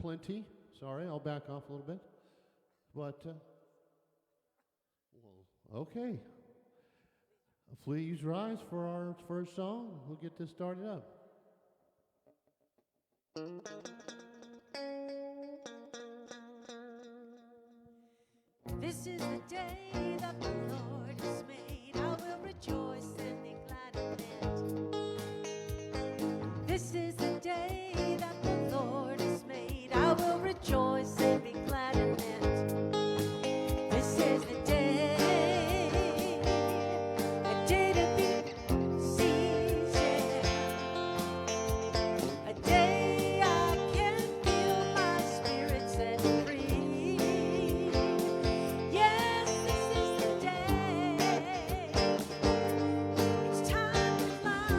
plenty. Sorry, I'll back off a little bit. But, well, okay. Please rise for our first song. We'll get this started up. This is the day that the Lord has made. I will rejoice and be glad in it. This is the day that the Lord has made. I will rejoice and be glad in it. This is the day, a day to be seized, a day I can feel my spirit set free. Yes, this is the day. It's time to fly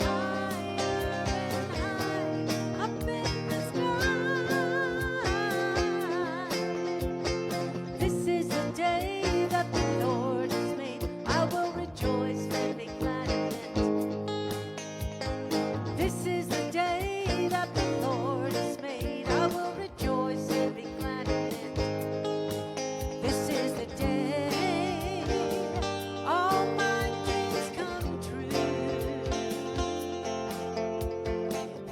higher and higher up in the sky. This is the day that the Lord has made. I will rejoice and be glad in it. This is the day that the Lord has made. I will rejoice and be glad in it. This is the day all my dreams come true.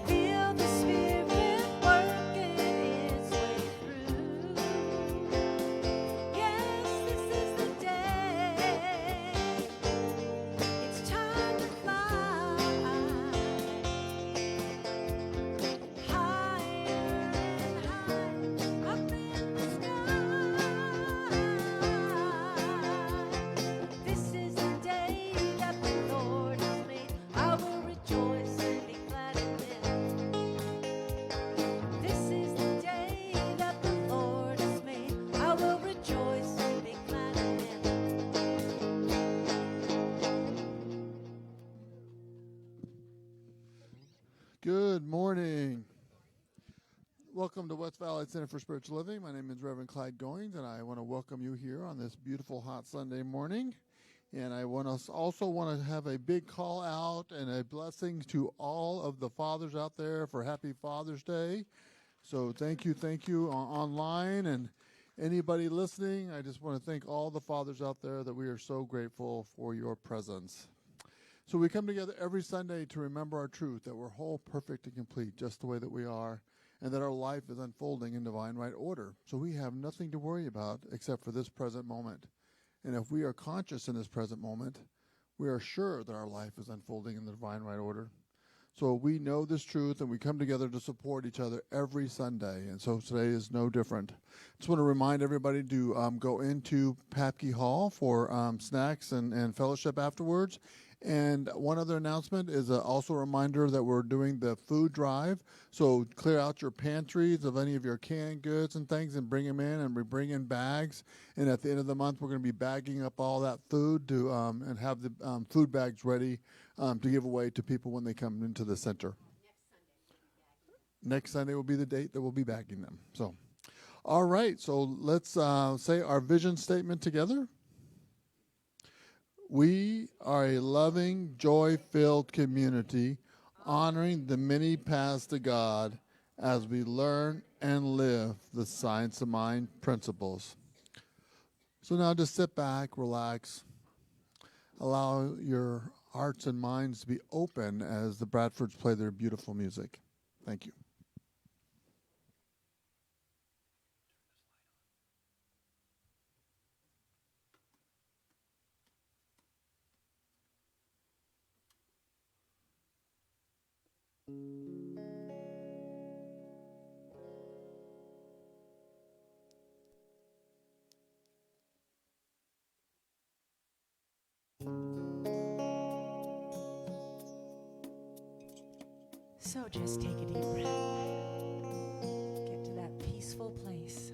Feel the Spirit working its way through. Yes, this is the day. It's time to fly higher and higher up in the sky. This is the day that the Lord has made. I will rejoice and be glad in it. This is the day that the Lord has made. I will rejoice and be glad in it. Good morning. Welcome to West Valley Center for Spiritual Living. My name is Reverend Clyde Goings, and I want to welcome you here on this beautiful hot Sunday morning. And I also want to have a big call out and a blessing to all of the fathers out there for Happy Father's Day. So thank you online and anybody listening. I just want to thank all the fathers out there that we are so grateful for your presence. So we come together every Sunday to remember our truth, that we're whole, perfect, and complete, just the way that we are, and that our life is unfolding in divine right order. So we have nothing to worry about except for this present moment. And if we are conscious in this present moment, we are sure that our life is unfolding in the divine right order. So we know this truth, and we come together to support each other every Sunday. And so today is no different. Just want to remind everybody to go into Papke Hall for snacks and fellowship afterwards. And one other announcement is also a reminder that we're doing the food drive. So clear out your pantries of any of your canned goods and things and bring them in, and we bring in bags. And at the end of the month, we're going to be bagging up all that food to and have the food bags ready to give away to people when they come into the center. Next Sunday will be the date that we'll be bagging them. So, all right. So let's say our vision statement together. We are a loving, joy-filled community, honoring the many paths to God as we learn and live the Science of Mind principles. So now just sit back, relax, allow your hearts and minds to be open as the Bradfords play their beautiful music. Thank you. So just take a deep breath. Get to that peaceful place.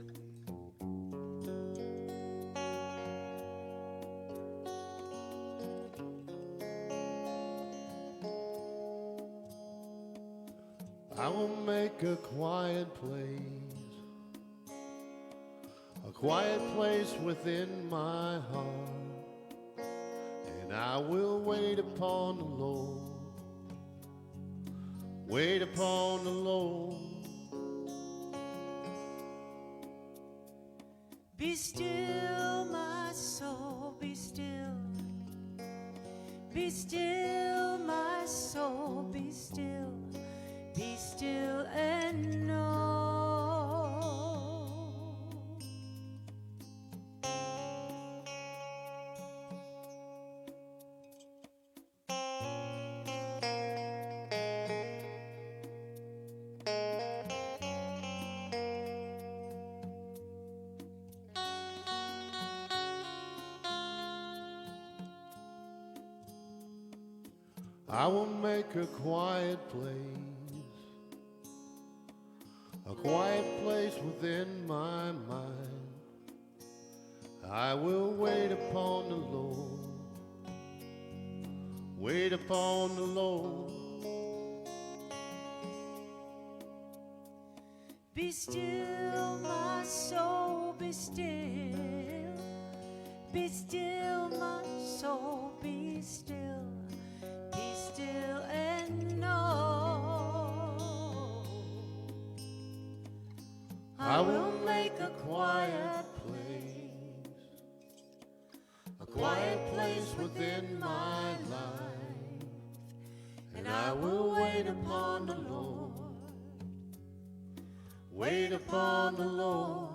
I will make a quiet place within my heart, and I will wait upon the Lord. Wait upon the Lord. Be still, my soul, be still. Be still, my soul, be still. Be still and know. I will make a quiet place within my mind. I will wait upon the Lord, wait upon the Lord. Be still, my soul, be still. Be still, my soul, be still. Be still and know. I will make a quiet place within my life, and I will wait upon the Lord, wait upon the Lord.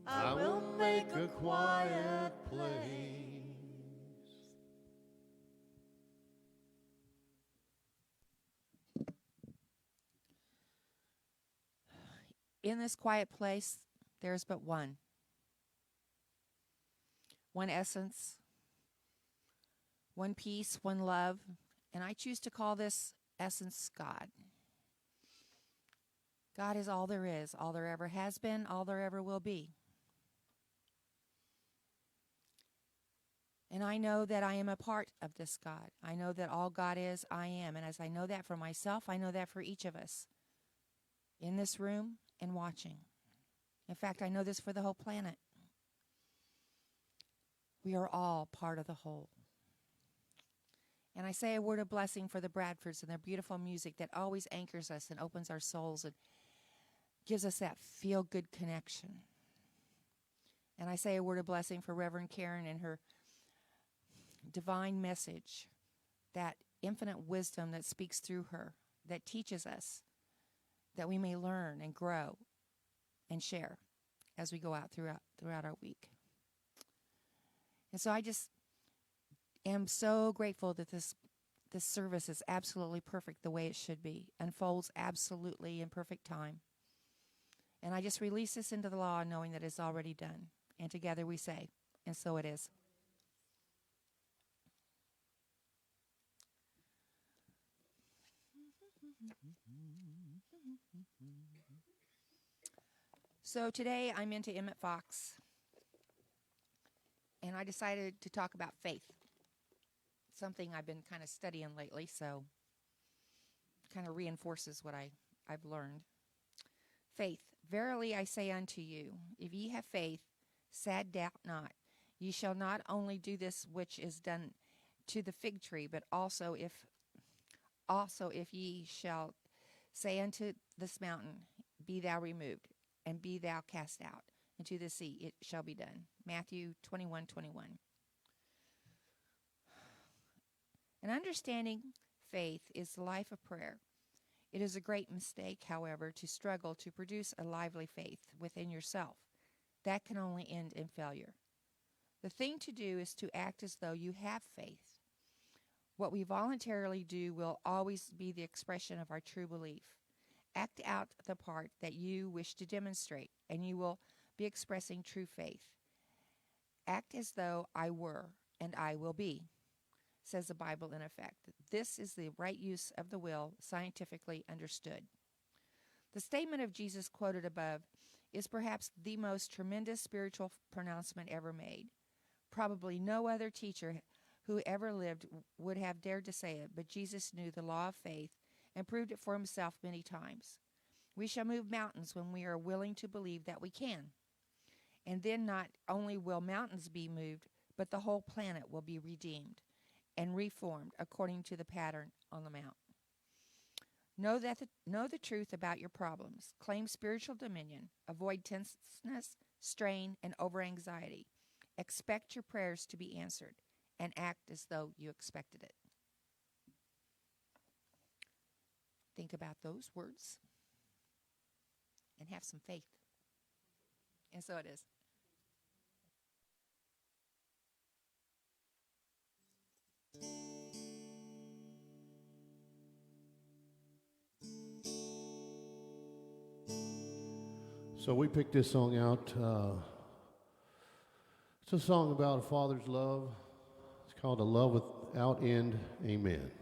I will make a quiet place. In this quiet place, there is but one essence, one peace, one love, and I choose to call this essence God. God is all there is, all there ever has been, all there ever will be. And I know that I am a part of this God. I know that all God is, I am. And as I know that for myself, I know that for each of us in this room and watching. In fact, I know this for the whole planet. We are all part of the whole. And I say a word of blessing for the Bradfords and their beautiful music that always anchors us and opens our souls and gives us that feel-good connection. And I say a word of blessing for Reverend Karen and her divine message, that infinite wisdom that speaks through her, that teaches us, that we may learn and grow and share as we go out throughout our week. And so I just am so grateful that this service is absolutely perfect the way it should be, unfolds absolutely in perfect time. And I just release this into the law knowing that it's already done. And together we say, and so it is. So today I'm into Emmett Fox, and I decided to talk about faith, something I've been kind of studying lately, so kind of reinforces what I've learned. Faith, verily I say unto you, if ye have faith, sad doubt not. Ye shall not only do this which is done to the fig tree, but also if ye shall say unto this mountain, be thou removed, and be thou cast out into the sea, it shall be done. Matthew 21:21. And understanding faith is the life of prayer. It is a great mistake, however, to struggle to produce a lively faith within yourself. That can only end in failure. The thing to do is to act as though you have faith. What we voluntarily do will always be the expression of our true belief. Act out the part that you wish to demonstrate, and you will be expressing true faith. Act as though I were, and I will be, says the Bible in effect. This is the right use of the will, scientifically understood. The statement of Jesus quoted above is perhaps the most tremendous spiritual pronouncement ever made. Probably no other teacher who ever lived would have dared to say it, but Jesus knew the law of faith and proved it for himself many times. We shall move mountains when we are willing to believe that we can. And then not only will mountains be moved, but the whole planet will be redeemed. and reformed according to the pattern on the Mount. Know the truth about your problems. Claim spiritual dominion. Avoid tenseness, strain, and over-anxiety. Expect your prayers to be answered, and act as though you expected it. Think about those words and have some faith. And so it is. So we picked this song out. It's a song about a father's love. It's called A Love Without End. Amen.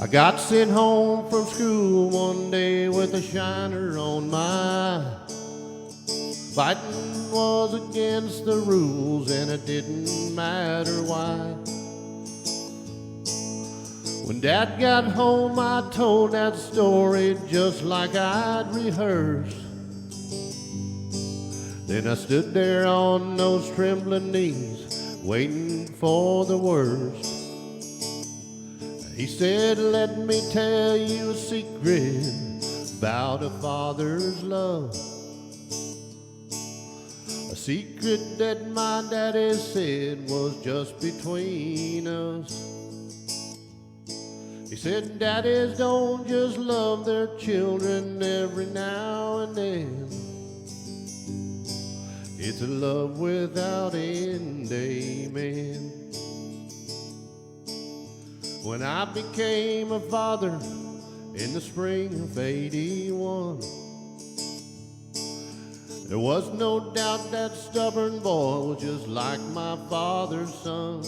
I got sent home from school one day with a shiner on my. Fighting was against the rules and it didn't matter why. When Dad got home, I told that story just like I'd rehearsed. Then I stood there on those trembling knees, waiting for the worst. He said, let me tell you a secret about a father's love. A secret that my daddy said was just between us. He said, daddies don't just love their children every now and then. It's a love without end, amen. When I became a father in the spring of '81, there was no doubt that stubborn boy was just like my father's son.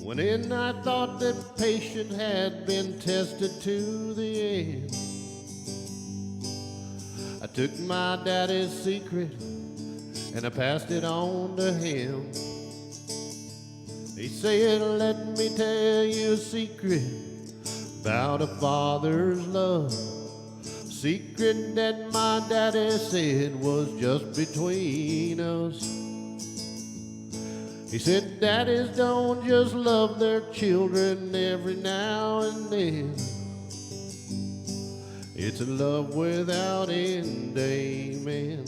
When in I thought that patience had been tested to the end, I took my daddy's secret and I passed it on to him. He said, let me tell you a secret about a father's love. Secret that my daddy said was just between us. He said, daddies don't just love their children every now and then. It's a love without end, amen.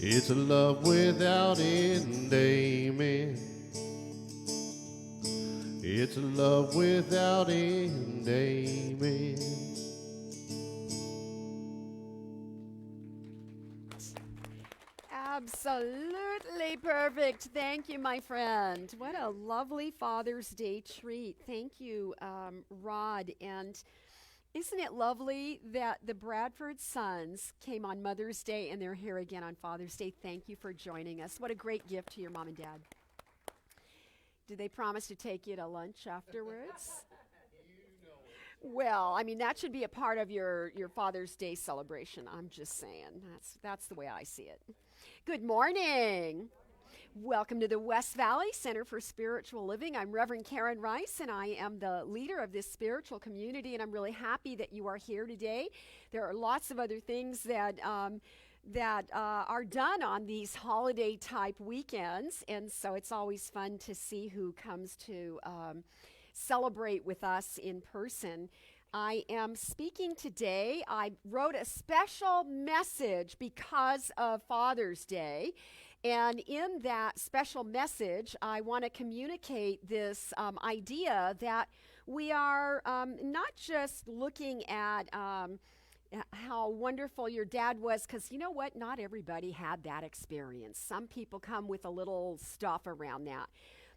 It's a love without end, amen. It's a love without end, amen. Absolutely perfect. Thank you, my friend. What a lovely Father's Day treat. Thank you, Rod. And isn't it lovely that the Bradford sons came on Mother's Day and they're here again on Father's Day? Thank you for joining us. What a great gift to your mom and dad. Did they promise to take you to lunch afterwards? Well, I mean, that should be a part of your Father's Day celebration. I'm just saying. That's the way I see it. Good morning. Welcome to the West Valley Center for Spiritual Living. I'm Reverend Karen Rice, and I am the leader of this spiritual community, and I'm really happy that you are here today. There are lots of other things that are done on these holiday-type weekends, and so it's always fun to see who comes to celebrate with us in person. I am speaking today. I wrote a special message because of Father's Day. And in that special message, I want to communicate this idea that we are not just looking at how wonderful your dad was, because you know what? Not everybody had that experience. Some people come with a little stuff around that.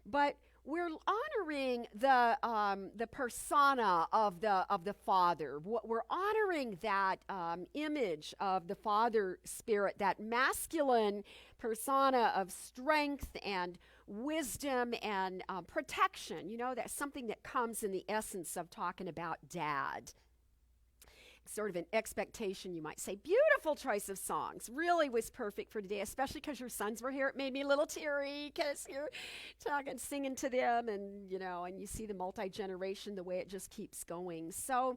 But we're honoring the persona of the Father. We're honoring that image of the Father Spirit, that masculine persona of strength and wisdom and protection. You know, that's something that comes in the essence of talking about Dad. Sort of an expectation, you might say. Beautiful choice of songs. Really was perfect for today, especially because your sons were here. It made me a little teary because you're talking, singing to them, and you know, and you see the multi-generation, the way it just keeps going. So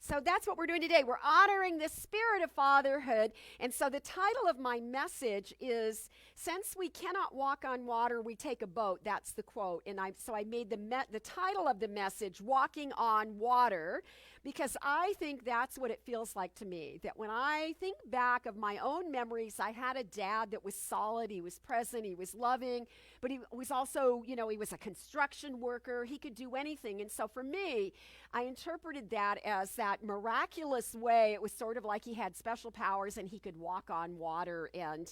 So that's what we're doing today. We're honoring the spirit of fatherhood. And so the title of my message is, Since We Cannot Walk on Water, We Take a Boat. That's the quote. And I made the title of the message, Walking on Water, because I think that's what it feels like to me. That when I think back of my own memories, I had a dad that was solid, he was present, he was loving, but he was also, he was a construction worker. He could do anything. And so for me, I interpreted that as that miraculous way. It was sort of like he had special powers and he could walk on water. And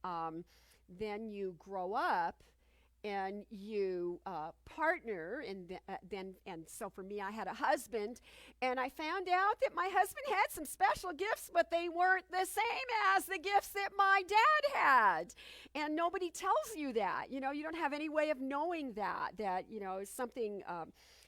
then you grow up and you partner, and so for me, I had a husband, and I found out that my husband had some special gifts, but they weren't the same as the gifts that my dad had. And nobody tells you that. You don't have any way of knowing that something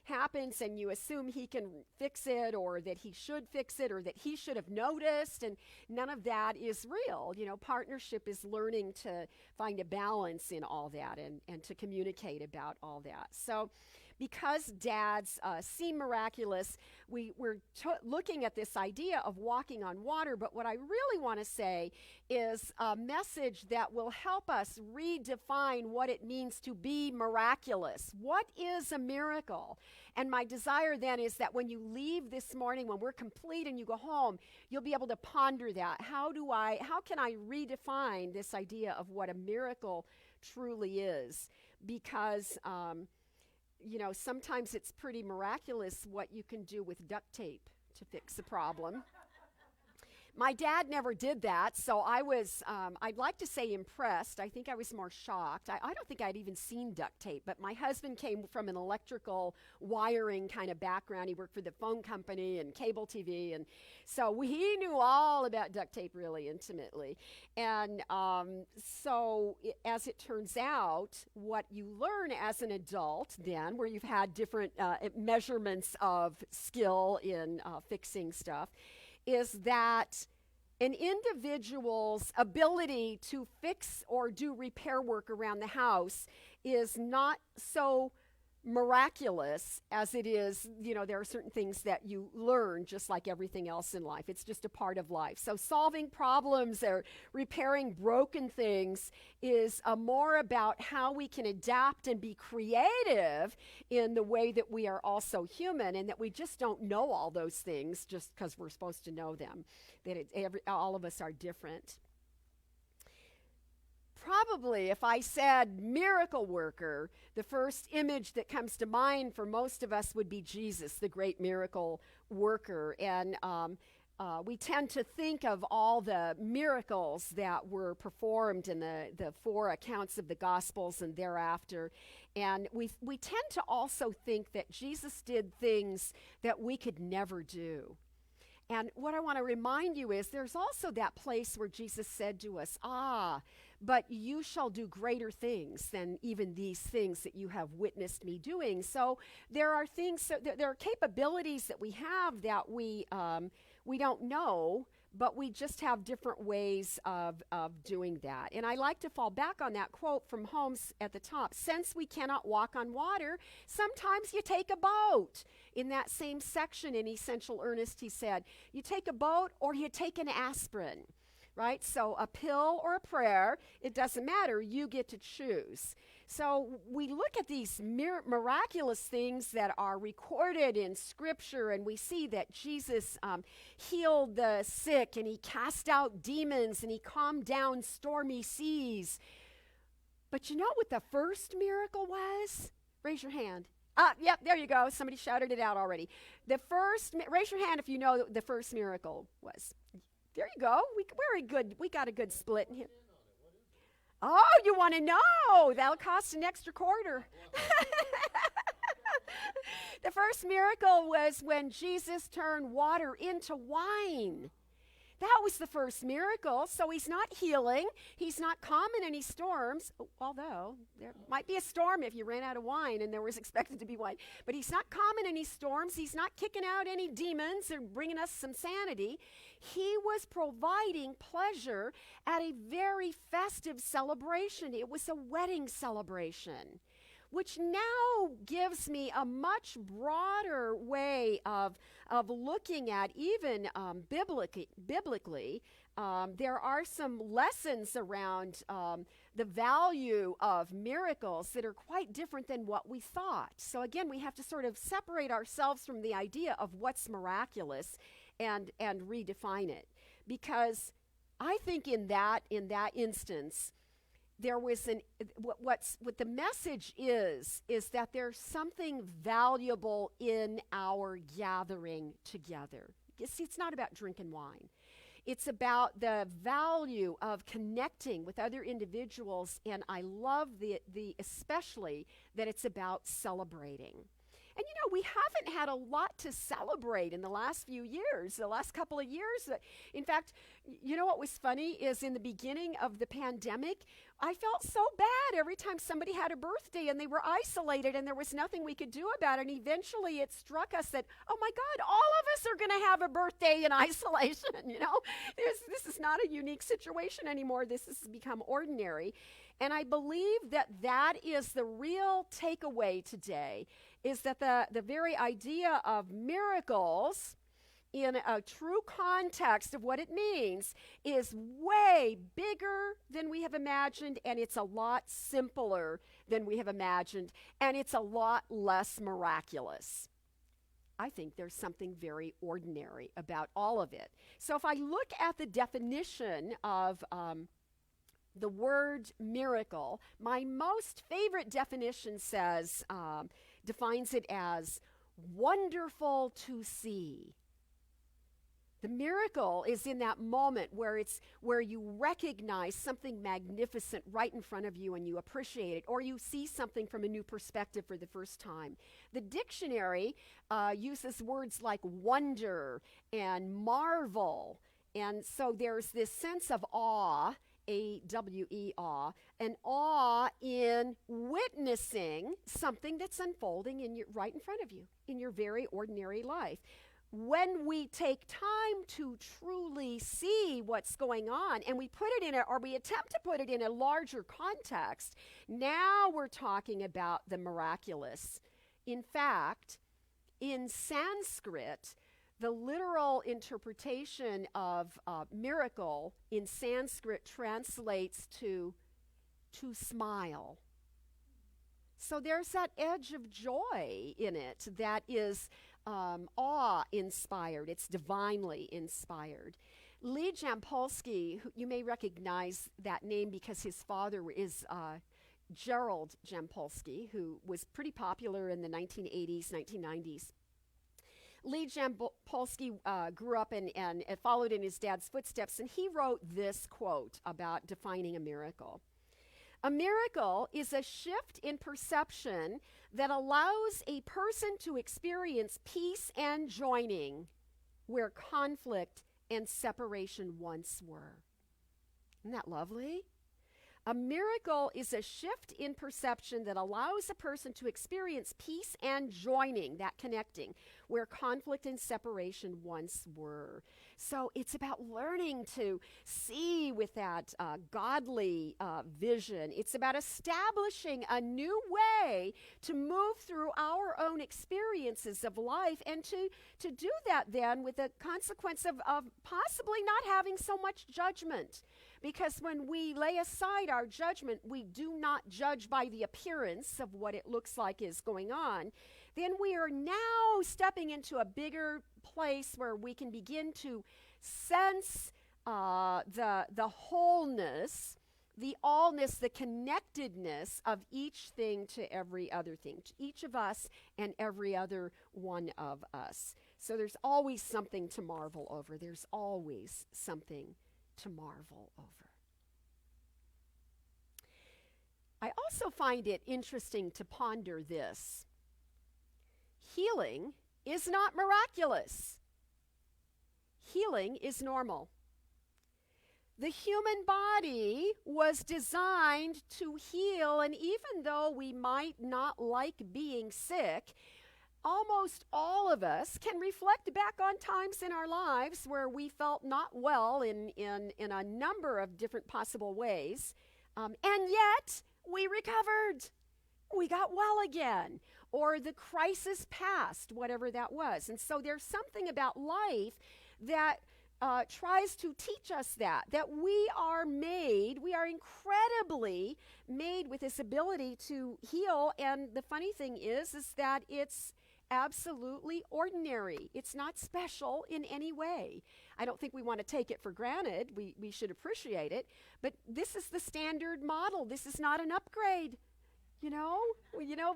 happens and you assume he can fix it, or that he should fix it, or that he should have noticed, and none of that is real. Partnership is learning to find a balance in all that and to communicate about all that. So because dads seem miraculous, we're looking at this idea of walking on water, but what I really want to say is a message that will help us redefine what it means to be miraculous. What is a miracle? And my desire then is that when you leave this morning, when we're complete and you go home, you'll be able to ponder that. How can I redefine this idea of what a miracle truly is? Because sometimes it's pretty miraculous what you can do with duct tape to fix a problem. My dad never did that, so I was, I'd like to say impressed. I think I was more shocked. I don't think I'd even seen duct tape, but my husband came from an electrical wiring kind of background. He worked for the phone company and cable TV, and so he knew all about duct tape really intimately. And as it turns out, what you learn as an adult then, where you've had different measurements of skill in fixing stuff, is that an individual's ability to fix or do repair work around the house is not so miraculous as it is, there are certain things that you learn just like everything else in life. It's just a part of life. So solving problems or repairing broken things is more about how we can adapt and be creative in the way that we are also human, and that we just don't know all those things just because we're supposed to know them, that all of us are different. Probably, if I said miracle worker, the first image that comes to mind for most of us would be Jesus, the great miracle worker. And we tend to think of all the miracles that were performed in the 4 accounts of the Gospels and thereafter. And we tend to also think that Jesus did things that we could never do. And what I want to remind you is there's also that place where Jesus said to us, but you shall do greater things than even these things that you have witnessed me doing. So there are things, there are capabilities that we have that we don't know, but we just have different ways of doing that. And I like to fall back on that quote from Holmes at the top. Since we cannot walk on water, sometimes you take a boat. In that same section in Essential Earnest, he said, you take a boat or you take an aspirin, right? So a pill or a prayer, it doesn't matter. You get to choose. So we look at these miraculous things that are recorded in Scripture, and we see that Jesus healed the sick, and he cast out demons, and he calmed down stormy seas. But you know what the first miracle was? Raise your hand. Yep, there you go. Somebody shouted it out already. Raise your hand if you know the first miracle was. There you go. Very good. We got a good split in here. Oh, you want to know? That'll cost an extra quarter. The first miracle was when Jesus turned water into wine. That was the first miracle. So he's not healing. He's not calming any storms, although there might be a storm if you ran out of wine and there was expected to be wine. But he's not calming any storms. He's not kicking out any demons or bringing us some sanity. He was providing pleasure at a very festive celebration. It was a wedding celebration. which now gives me a much broader way of looking at even biblically. There are some lessons around the value of miracles that are quite different than what we thought. So again, we have to sort of separate ourselves from the idea of what's miraculous and redefine it. Because I think in that instance, there was what the message is that there's something valuable in our gathering together. You see, it's not about drinking wine. It's about the value of connecting with other individuals, and I love the especially that it's about celebrating. And you know, we haven't had a lot to celebrate in the last few years, the last couple of years. In fact, you know what was funny is in the beginning of the pandemic, I felt so bad every time somebody had a birthday and they were isolated and there was nothing we could do about it. And eventually it struck us that, oh my God, all of us are going to have a birthday in isolation. You know, this is not a unique situation anymore. This has become ordinary. And I believe that is the real takeaway today, is that the very idea of miracles in a true context of what it means is way bigger than we have imagined, and it's a lot simpler than we have imagined, and it's a lot less miraculous. I think there's something very ordinary about all of it. So if I look at the definition of the word miracle, my most favorite definition defines it as wonderful to see. The miracle is in that moment where you recognize something magnificent right in front of you and you appreciate it, or you see something from a new perspective for the first time. The dictionary uses words like wonder and marvel, and so there's this sense of awe, A-W-E, awe, an awe in witnessing something that's unfolding right in front of you in your very ordinary life. When we take time to truly see what's going on and we put it or we attempt to put it in a larger context, now we're talking about the miraculous. In fact, in Sanskrit, the literal interpretation of miracle in Sanskrit translates to smile. So there's that edge of joy in it that is awe-inspired. It's divinely inspired. Lee Jampolsky, who you may recognize that name because his father is Gerald Jampolsky, who was pretty popular in the 1980s, 1990s. Lee Jampolsky grew up and followed in his dad's footsteps, and he wrote this quote about defining a miracle. A miracle is a shift in perception that allows a person to experience peace and joining where conflict and separation once were. Isn't that lovely? A miracle is a shift in perception that allows a person to experience peace and joining, that connecting, where conflict and separation once were. So it's about learning to see with that godly vision. It's about establishing a new way to move through our own experiences of life, and to do that then with the consequence of possibly not having so much judgment. Because when we lay aside our judgment, we do not judge by the appearance of what it looks like is going on, then we are now stepping into a bigger place where we can begin to sense the wholeness, the allness, the connectedness of each thing to every other thing, to each of us and every other one of us. So there's always something to marvel over. There's always something to marvel over. I also find it interesting to ponder this. Healing is not miraculous. Healing is normal. The human body was designed to heal, and even though we might not like being sick, almost all of us can reflect back on times in our lives where we felt not well in a number of different possible ways, and yet we recovered. we got well again, or the crisis passed, whatever that was. And so there's something about life that tries to teach us that we are incredibly made with this ability to heal. And the funny thing is that it's absolutely ordinary. It's not special in any way. I don't think we want to take it for granted. We should appreciate it. But this is the standard model. This is not an upgrade. You know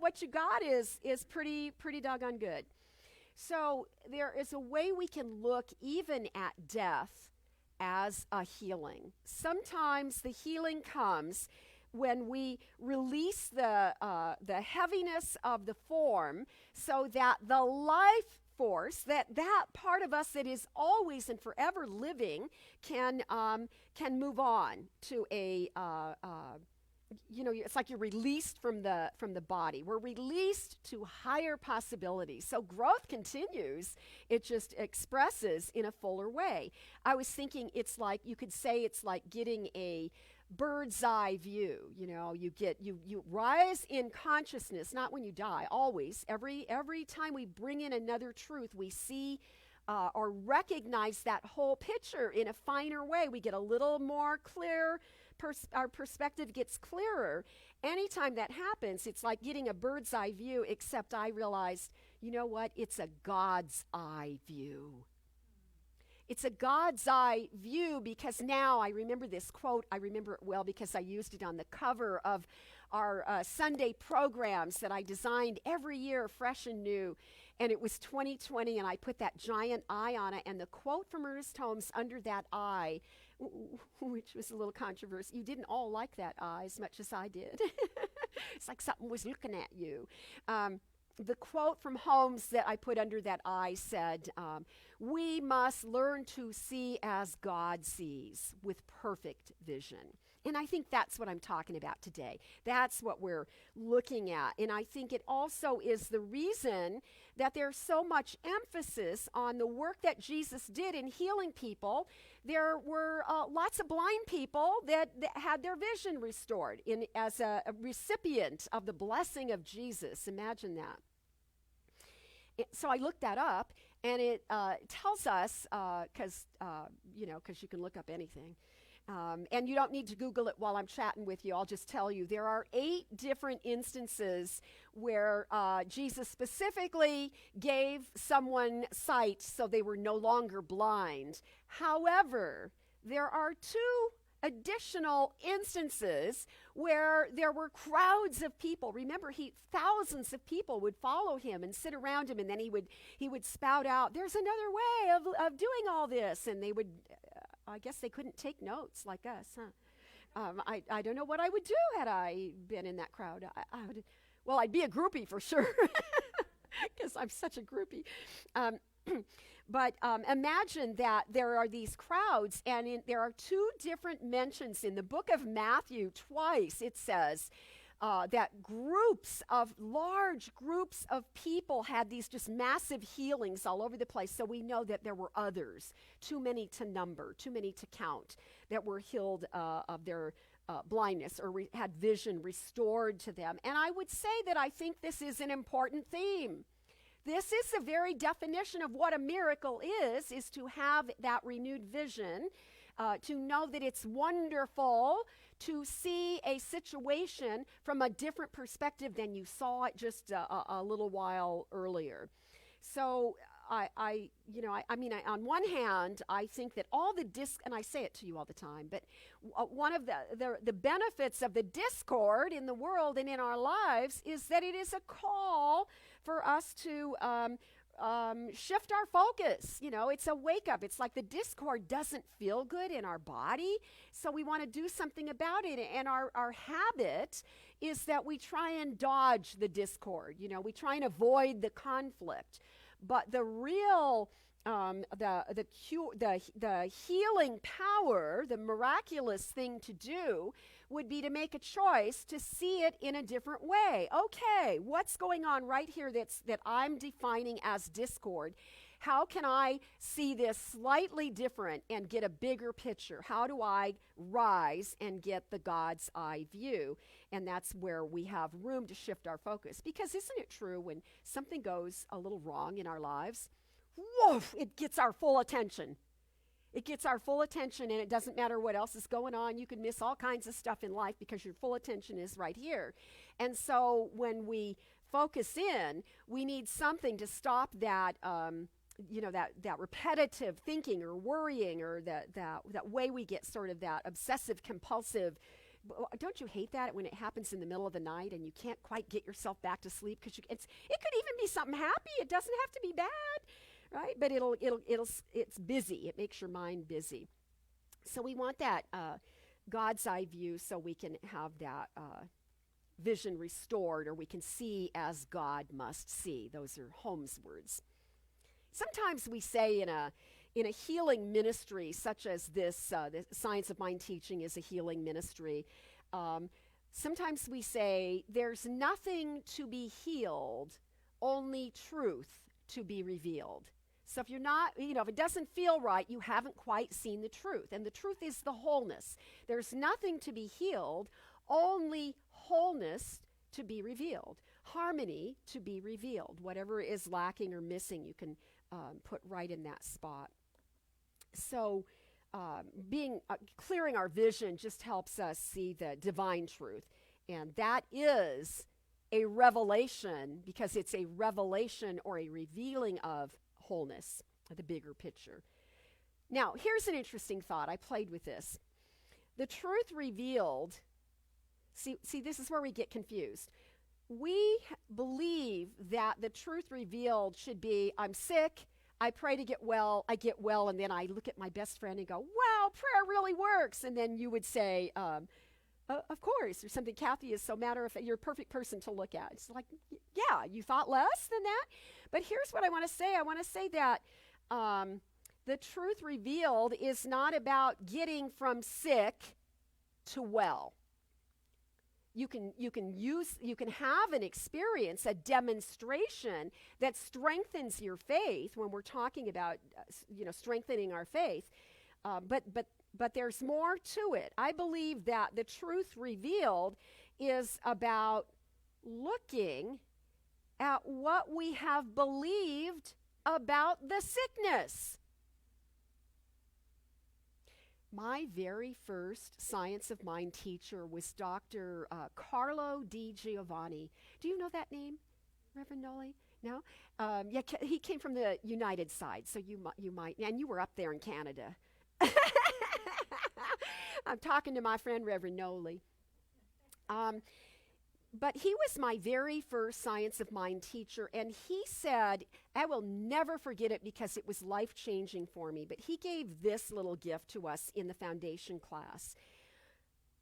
what you got is pretty doggone good. So there is a way we can look even at death as a healing. Sometimes the healing comes when we release the heaviness of the form, so that the life force, that part of us that is always and forever living, can move on to a it's like you're released from the body. We're released to higher possibilities. So growth continues. It just expresses in a fuller way. I was thinking you could say it's like getting a bird's eye view. You rise in consciousness, not when you die, always. Every time we bring in another truth, we see or recognize that whole picture in a finer way. We get a little more clear. Our perspective gets clearer. Anytime that happens, it's like getting a bird's eye view, except I realized, you know what? It's a God's eye view. It's a God's eye view, because now I remember this quote. I remember it well because I used it on the cover of our Sunday programs that I designed every year, fresh and new. And it was 2020, and I put that giant eye on it. And the quote from Ernest Holmes under that eye, which was a little controversial. You didn't all like that eye as much as I did. It's like something was looking at you. The quote from Holmes that I put under that eye said, we must learn to see as God sees, with perfect vision. And I think that's what I'm talking about today. That's what we're looking at. And I think it also is the reason that there's so much emphasis on the work that Jesus did in healing people. There were lots of blind people that had their vision restored as a recipient of the blessing of Jesus. Imagine that. So I looked that up, and it tells us, because you can look up anything. And you don't need to Google it while I'm chatting with you. I'll just tell you. There are 8 different instances where Jesus specifically gave someone sight so they were no longer blind. However, there are 2 additional instances where there were crowds of people. Remember, thousands of people would follow him and sit around him, and then he would spout out, there's another way of doing all this. And they would, I guess they couldn't take notes like us, huh? I don't know what I would do had I been in that crowd. I'd be a groupie for sure, because I'm such a groupie. But imagine that there are these crowds, and there are 2 different mentions in the book of Matthew. Twice it says that large groups of people had these just massive healings all over the place. So we know that there were others, too many to number, too many to count, that were healed of their blindness, or had vision restored to them. And I would say that I think this is an important theme. This is the very definition of what a miracle is to have that renewed vision, to know that it's wonderful to see a situation from a different perspective than you saw it just a little while earlier. So I mean, on one hand, I think that all the and I say it to you all the time, but one of the benefits of the discord in the world and in our lives is that it is a call for us to shift our focus. It's a wake up. It's like the discord doesn't feel good in our body, so we want to do something about it. And our habit is that we try and dodge the discord. We try and avoid the conflict. But the real the healing power, the miraculous thing to do would be to make a choice to see it in a different way. Okay, what's going on right here that I'm defining as discord? How can I see this slightly different and get a bigger picture? How do I rise and get the God's eye view? And that's where we have room to shift our focus. Because isn't it true when something goes a little wrong in our lives, woof, it gets our full attention. It gets our full attention, and it doesn't matter what else is going on. You can miss all kinds of stuff in life because your full attention is right here. And so when we focus in, we need something to stop that, that repetitive thinking or worrying, or that way we get sort of that obsessive compulsive. Don't you hate that when it happens in the middle of the night and you can't quite get yourself back to sleep? Because it could even be something happy. It doesn't have to be bad. Right? But it's busy. It makes your mind busy. So we want that God's eye view so we can have that vision restored, or we can see as God must see. Those are Holmes' words. Sometimes we say in a healing ministry, such as this, the Science of Mind teaching is a healing ministry. Sometimes we say there's nothing to be healed, only truth to be revealed. So if you're not, if it doesn't feel right, you haven't quite seen the truth. And the truth is the wholeness. There's nothing to be healed, only wholeness to be revealed. Harmony to be revealed. Whatever is lacking or missing, you can put right in that spot. So clearing our vision just helps us see the divine truth. And that is a revelation, because it's a revelation or a revealing of wholeness, the bigger picture. Now, here's an interesting thought. I played with this. The truth revealed, see, this is where we get confused. We believe that the truth revealed should be, I'm sick, I pray to get well, I get well, and then I look at my best friend and go, wow, prayer really works. And then you would say, of course, or something. Kathy is so matter of fact. You're a perfect person to look at. It's like, yeah, you thought less than that? But here's what I want to say. I want to say that the truth revealed is not about getting from sick to well. You can have an experience, a demonstration that strengthens your faith when we're talking about strengthening our faith. But there's more to it. I believe that the truth revealed is about looking at what we have believed about the sickness. My very first Science of Mind teacher was Dr. Carlo Di Giovanni. Do you know that name, Reverend Noli? No? Yeah, he came from the United side, so you might, and you were up there in Canada. I'm talking to my friend Reverend Noli. But he was my very first Science of Mind teacher, and he said, I will never forget it because it was life-changing for me, but he gave this little gift to us in the foundation class.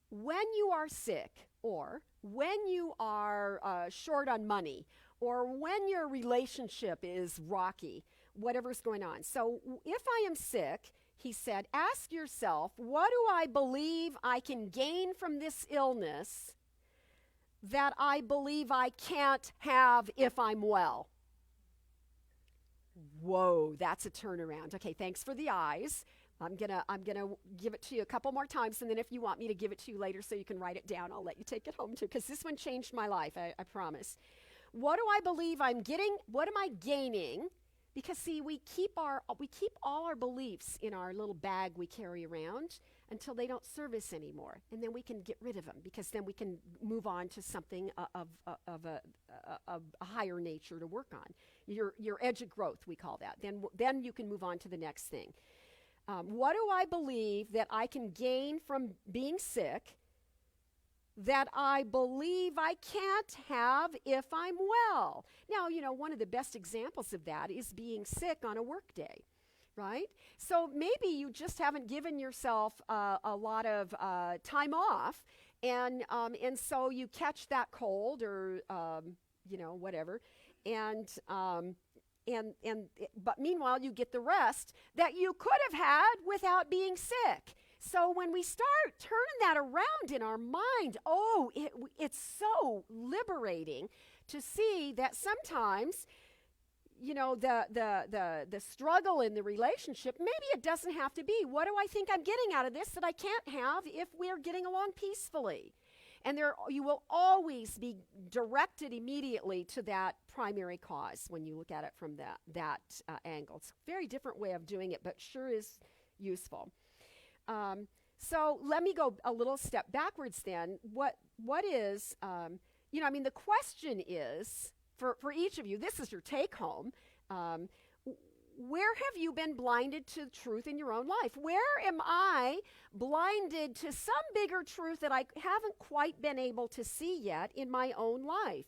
When you are sick, or when you are short on money, or when your relationship is rocky, whatever's going on. So if I am sick, he said, ask yourself, what do I believe I can gain from this illness that I believe I can't have if I'm well? Whoa, that's a turnaround. Okay, thanks for the eyes. I'm gonna give it to you a couple more times, and then if you want me to give it to you later so you can write it down, I'll let you take it home too, because this one changed my life, I promise. What do I believe I'm getting? What am I gaining? Because see, we keep all our beliefs in our little bag we carry around until they don't serve us anymore, and then we can get rid of them, because then we can move on to something of a higher nature to work on. Your edge of growth, we call that. Then you can move on to the next thing. What do I believe that I can gain from being sick that I believe I can't have if I'm well? Now, one of the best examples of that is being sick on a work day, right? So maybe you just haven't given yourself a lot of time off, and so you catch that cold or whatever, but meanwhile you get the rest that you could have had without being sick. So when we start turning that around in our mind, it's so liberating to see that sometimes the struggle in the relationship, maybe it doesn't have to be, what do I think I'm getting out of this that I can't have if we're getting along peacefully? And you will always be directed immediately to that primary cause when you look at it from that angle. It's a very different way of doing it, but sure is useful. So let me go a little step backwards then. What is, the question is, for each of you, this is your take home, where have you been blinded to truth in your own life? Where am I blinded to some bigger truth that I haven't quite been able to see yet in my own life?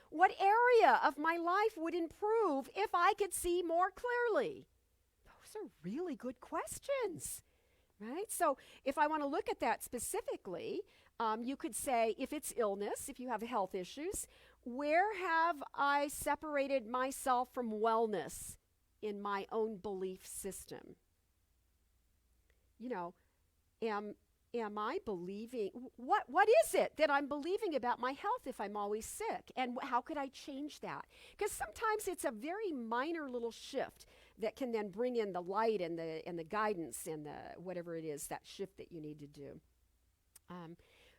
What area of my life would improve if I could see more clearly? Those are really good questions, right? So if I want to look at that specifically, you could say, if it's illness, if you have health issues, where have I separated myself from wellness in my own belief system? Am I believing, what is it that I'm believing about my health if I'm always sick? And how could I change that? Because sometimes it's a very minor little shift that can then bring in the light and the guidance and the whatever it is, that shift that you need to do.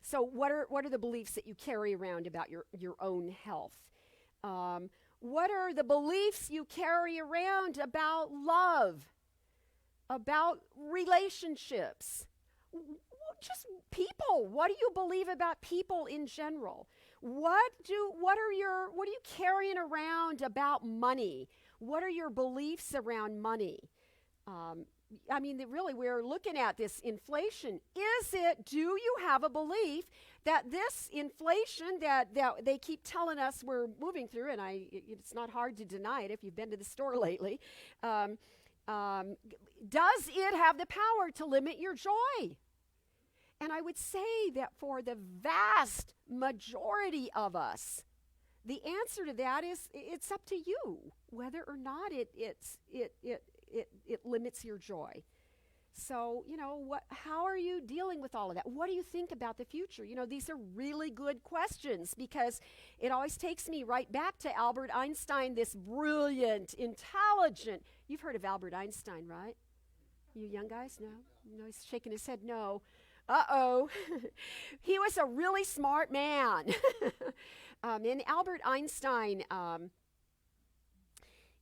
So what are the beliefs that you carry around about your own health? What are the beliefs you carry around about love, about relationships, just people? What do you believe about people in general? What are you carrying around about money? What are your beliefs around money? Really, we're looking at this inflation. Do you have a belief that this inflation that they keep telling us we're moving through, and it's not hard to deny it if you've been to the store lately, does it have the power to limit your joy? And I would say that for the vast majority of us, the answer to that is it's up to you whether or not it limits your joy. So, how are you dealing with all of that? What do you think about the future? These are really good questions because it always takes me right back to Albert Einstein, this brilliant, intelligent. You've heard of Albert Einstein, right? You young guys? No? No, he's shaking his head no. Uh-oh. He was a really smart man. And Albert Einstein,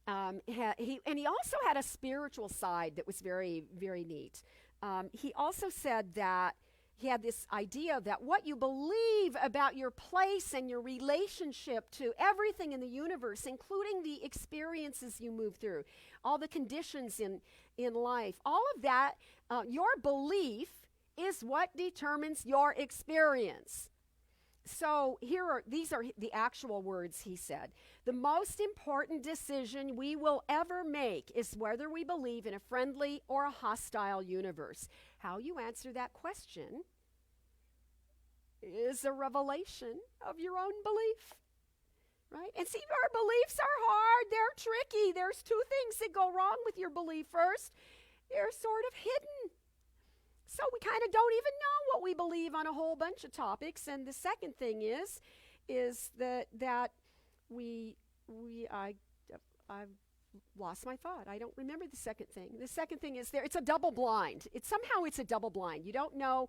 he also had a spiritual side that was very, very neat. He also said that he had this idea that what you believe about your place and your relationship to everything in the universe, including the experiences you move through, all the conditions in life, all of that, your belief is what determines your experience. So these are the actual words he said. The most important decision we will ever make is whether we believe in a friendly or a hostile universe. How you answer that question is a revelation of your own belief, right? And see, our beliefs are hard. They're tricky. There's two things that go wrong with your belief. First, they're sort of hidden. So we kind of don't even know what we believe on a whole bunch of topics. And the second thing is that I've lost my thought. I don't remember the second thing. The second thing is it's a double blind. It's a double blind. You don't know.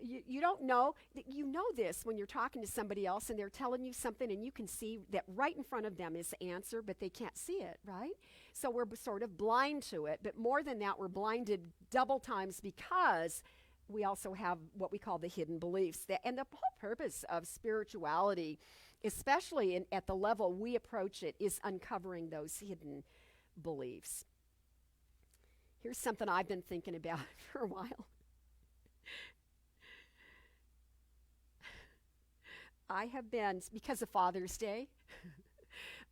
You don't know. You know this when you're talking to somebody else and they're telling you something and you can see that right in front of them is the answer, but they can't see it, right? So we're sort of blind to it. But more than that, we're blinded double times because we also have what we call the hidden beliefs. And the whole purpose of spirituality, especially at the level we approach it, is uncovering those hidden beliefs. Here's something I've been thinking about for a while. I have been, because of Father's Day,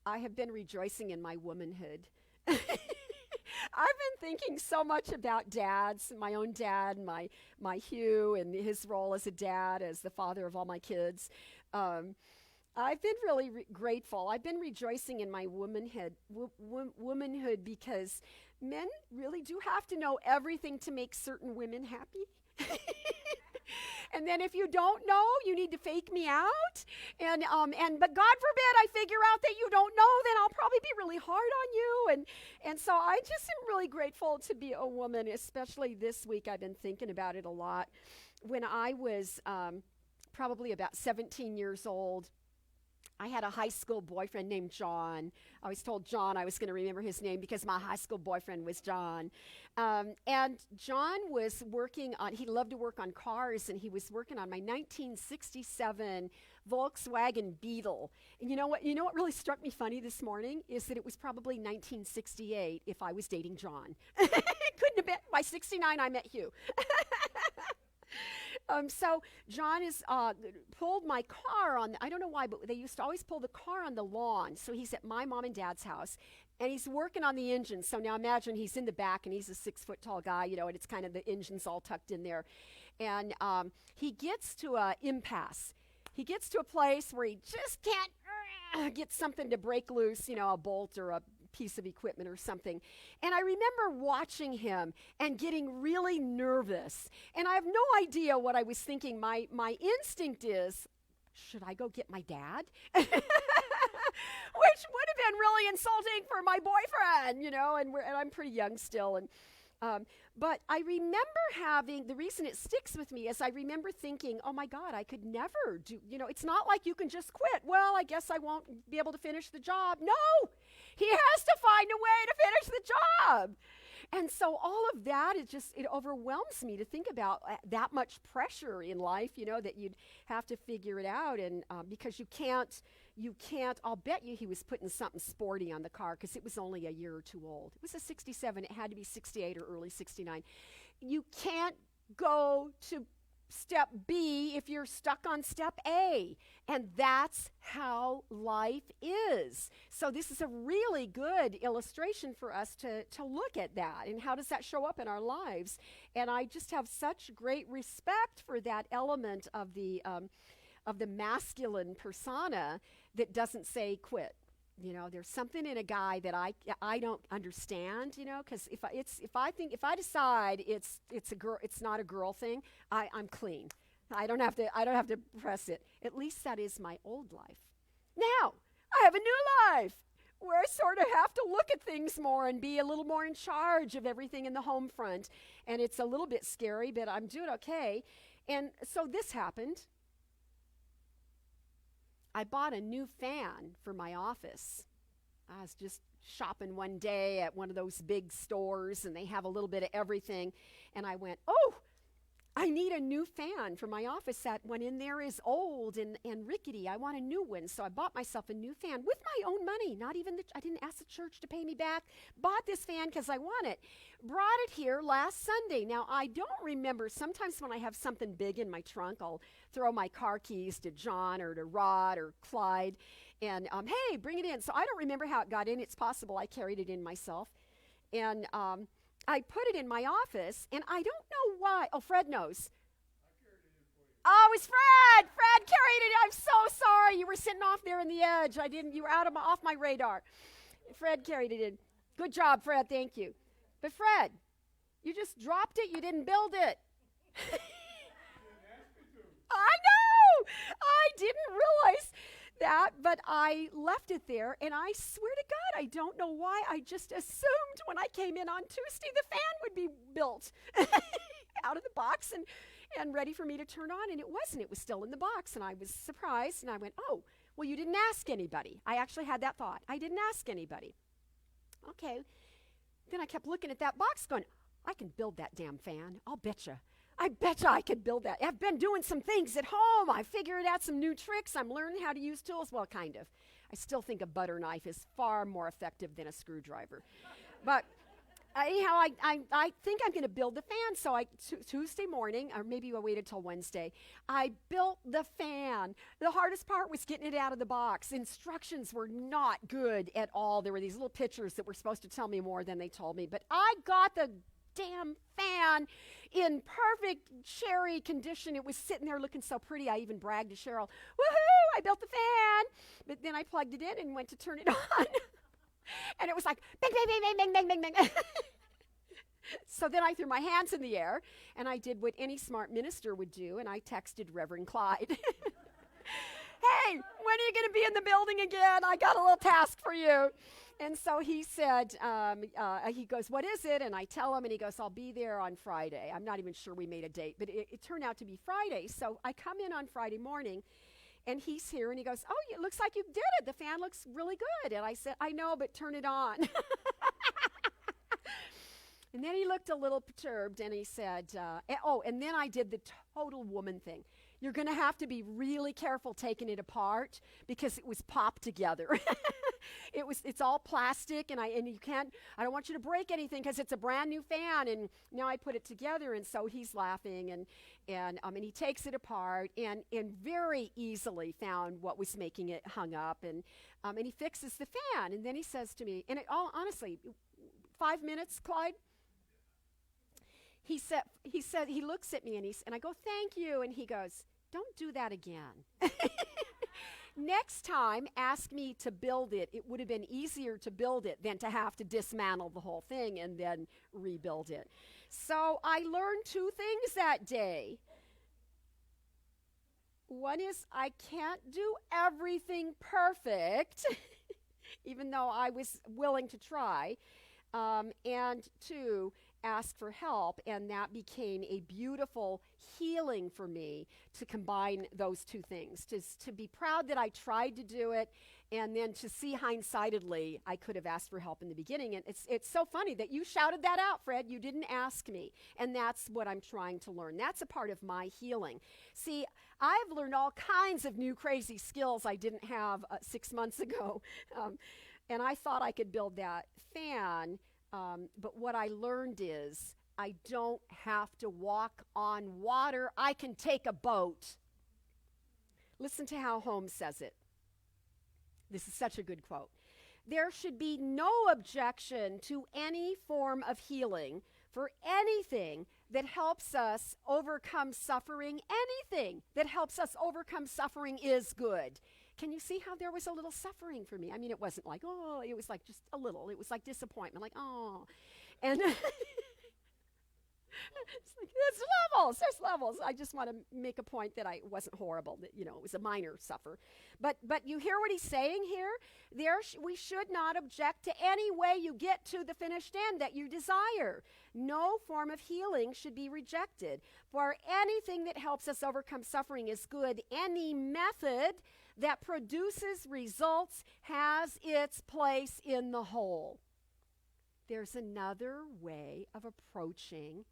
I have been rejoicing in my womanhood. I've been thinking so much about dads, my own dad, my Hugh, and his role as a dad, as the father of all my kids. I've been really grateful. I've been rejoicing in my womanhood because men really do have to know everything to make certain women happy. And then if you don't know, you need to fake me out. But God forbid I figure out that you don't know, then I'll probably be really hard on you. And so I just am really grateful to be a woman, especially this week. I've been thinking about it a lot. When I was probably about 17 years old, I had a high school boyfriend named John. I was told John I was going to remember his name because my high school boyfriend was John. And John was he loved to work on cars, and he was working on my 1967 Volkswagen Beetle. And you know what really struck me funny this morning is that it was probably 1968 if I was dating John. It couldn't have been. By 69, I met Hugh. So John has pulled my car on, I don't know why, but they used to always pull the car on the lawn. So he's at my mom and dad's house, and he's working on the engine. So now imagine he's in the back, and he's a 6-foot tall guy, and it's kind of the engine's all tucked in there. And he gets to an impasse. He gets to a place where he just can't get something to break loose, a bolt or a piece of equipment or something. And I remember watching him and getting really nervous. And I have no idea what I was thinking. My instinct is, should I go get my dad? Which would have been really insulting for my boyfriend, and I'm pretty young still. But I remember the reason it sticks with me is I remember thinking, oh my God, I could never do, it's not like you can just quit. Well, I guess I won't be able to finish the job. No, he has to find a way to finish the job. And so all of that it overwhelms me to think about that much pressure in life, that you'd have to figure it out. And because you can't, I'll bet you he was putting something sporty on the car because it was only a year or two old. It was a 67. It had to be 68 or early 69. You can't go to step B if you're stuck on step A. And that's how life is. So this is a really good illustration for us to look at that. And how does that show up in our lives? And I just have such great respect for that element of the masculine persona that doesn't say quit. There's something in a guy that I don't understand, because if I decide it's a girl, it's not a girl thing, I'm clean. I don't have to press it. At least that is my old life. Now, I have a new life where I sort of have to look at things more and be a little more in charge of everything in the home front. And it's a little bit scary, but I'm doing okay. And so this happened. I bought a new fan for my office. I was just shopping one day at one of those big stores, and they have a little bit of everything. And I went, oh, I need a new fan for my office. That one in there is old and rickety. I want a new one. So I bought myself a new fan with my own money. I didn't ask the church to pay me back. Bought this fan because I want it. Brought it here last Sunday. Now, I don't remember. Sometimes when I have something big in my trunk, I'll throw my car keys to John or to Rod or Clyde and, hey, bring it in. So I don't remember how it got in. It's possible I carried it in myself. And I put it in my office, and I don't know why. Oh, Fred knows. Oh, it's Fred. Fred carried it. I'm so sorry. You were sitting off there in the edge. You were off my radar. Fred carried it in. Good job, Fred. Thank you. But Fred, you just dropped it. You didn't build it. I know. I didn't realize that, but I left it there, and I swear to God, I don't know why. I just assumed when I came in on Tuesday the fan would be built out of the box and ready for me to turn on, and it wasn't. It was still in the box, and I was surprised, and I went, oh, well, you didn't ask anybody. I actually had that thought. I didn't ask anybody. Okay. Then I kept looking at that box going, I can build that damn fan. I'll betcha. I betcha I could build that. I've been doing some things at home. I figured out some new tricks. I'm learning how to use tools. Well, kind of. I still think a butter knife is far more effective than a screwdriver. But anyhow, I think I'm going to build the fan. So Tuesday morning, or maybe I waited till Wednesday, I built the fan. The hardest part was getting it out of the box. Instructions were not good at all. There were these little pictures that were supposed to tell me more than they told me. But I got the damn fan in perfect cherry condition. It was sitting there looking so pretty. I even bragged to Cheryl, woohoo, I built the fan. But then I plugged it in and went to turn it on. And it was like, bang, bang, bang, bang, bang, bang, bang, bang. So then I threw my hands in the air, and I did what any smart minister would do, and I texted Reverend Clyde. Hey, when are you going to be in the building again? I got a little task for you. And so he said, he goes, what is it? And I tell him, and he goes, I'll be there on Friday. I'm not even sure we made a date, but it turned out to be Friday. So I come in on Friday morning, and he's here, and he goes, oh, it looks like you did it. The fan looks really good. And I said, I know, but turn it on. And then he looked a little perturbed, and he said, and then I did the total woman thing. You're going to have to be really careful taking it apart because it was popped together. It's all plastic, and you can't. I don't want you to break anything because it's a brand new fan. And now I put it together, and so he's laughing, and he takes it apart, and very easily found what was making it hung up, and he fixes the fan, and then he says to me, and honestly, 5 minutes, Clyde. He said he looks at me, and I go, thank you, and he goes, don't do that again. Next time, ask me to build it. It would have been easier to build it than to have to dismantle the whole thing and then rebuild it. So I learned 2 things that day. One is I can't do everything perfect, even though I was willing to try. And 2, ask for help, and that became a beautiful healing for me to combine those 2 things, to be proud that I tried to do it, and then to see hindsightedly I could have asked for help in the beginning. And it's so funny that you shouted that out, Fred. You didn't ask me, and that's what I'm trying to learn. That's a part of my healing. See, I've learned all kinds of new crazy skills I didn't have 6 months ago, and I thought I could build that fan. But what I learned is I don't have to walk on water. I can take a boat. Listen to how Holmes says it. This is such a good quote. There should be no objection to any form of healing for anything that helps us overcome suffering. Anything that helps us overcome suffering is good. Can you see how there was a little suffering for me? I mean, it wasn't like, oh, it was like just a little. It was like disappointment, like, oh. And it's like, there's levels. I just want to make a point that I wasn't horrible, that, it was a minor suffer. But you hear what he's saying here? We should not object to any way you get to the finished end that you desire. No form of healing should be rejected. For anything that helps us overcome suffering is good. Any method that produces results has its place in the whole. There's another way of approaching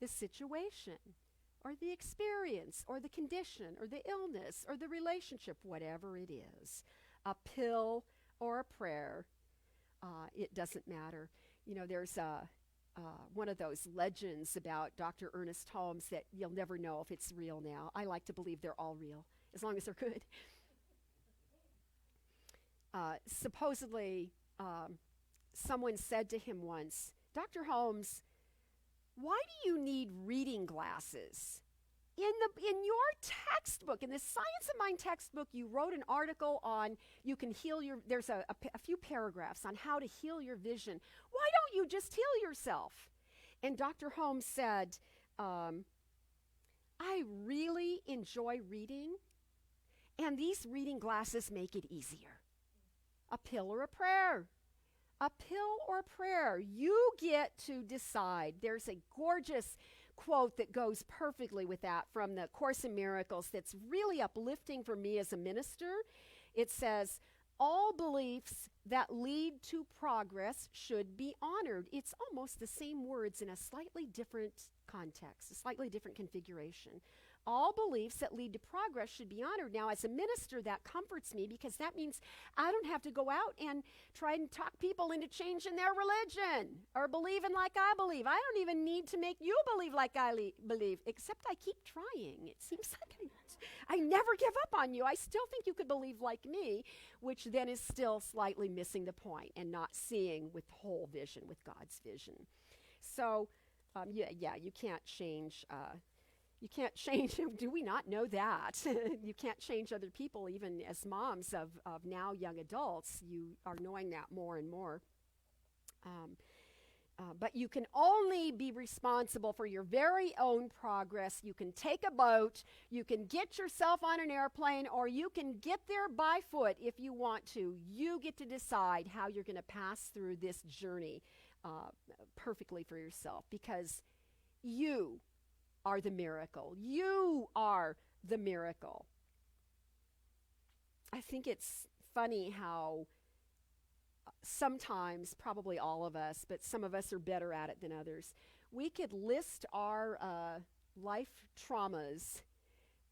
the situation or the experience or the condition or the illness or the relationship, whatever it is. A pill or a prayer, it doesn't matter. There's one of those legends about Dr. Ernest Holmes that you'll never know if it's real now. I like to believe they're all real, as long as they're good. Supposedly, someone said to him once, Dr. Holmes, why do you need reading glasses? In your textbook, in the Science of Mind textbook, you wrote an article on you can heal there's a few paragraphs on how to heal your vision. Why don't you just heal yourself? And Dr. Holmes said, I really enjoy reading, and these reading glasses make it easier. A pill or a prayer. A pill or prayer. You get to decide. There's a gorgeous quote that goes perfectly with that from the Course in Miracles that's really uplifting for me as a minister. It says, all beliefs that lead to progress should be honored. It's almost the same words in a slightly different context, a slightly different configuration. All beliefs that lead to progress should be honored. Now, as a minister, that comforts me because that means I don't have to go out and try and talk people into changing their religion or believing like I believe. I don't even need to make you believe like I believe, except I keep trying. It seems like I never give up on you. I still think you could believe like me, which then is still slightly missing the point and not seeing with whole vision, with God's vision. So, you can't change. You can't change, do we not know that? You can't change other people, even as moms of now young adults. You are knowing that more and more. But you can only be responsible for your very own progress. You can take a boat, you can get yourself on an airplane, or you can get there by foot if you want to. You get to decide how you're going to pass through this journey perfectly for yourself, because you are the miracle. You are the miracle. I think it's funny how sometimes, probably all of us, but some of us are better at it than others, we could list our life traumas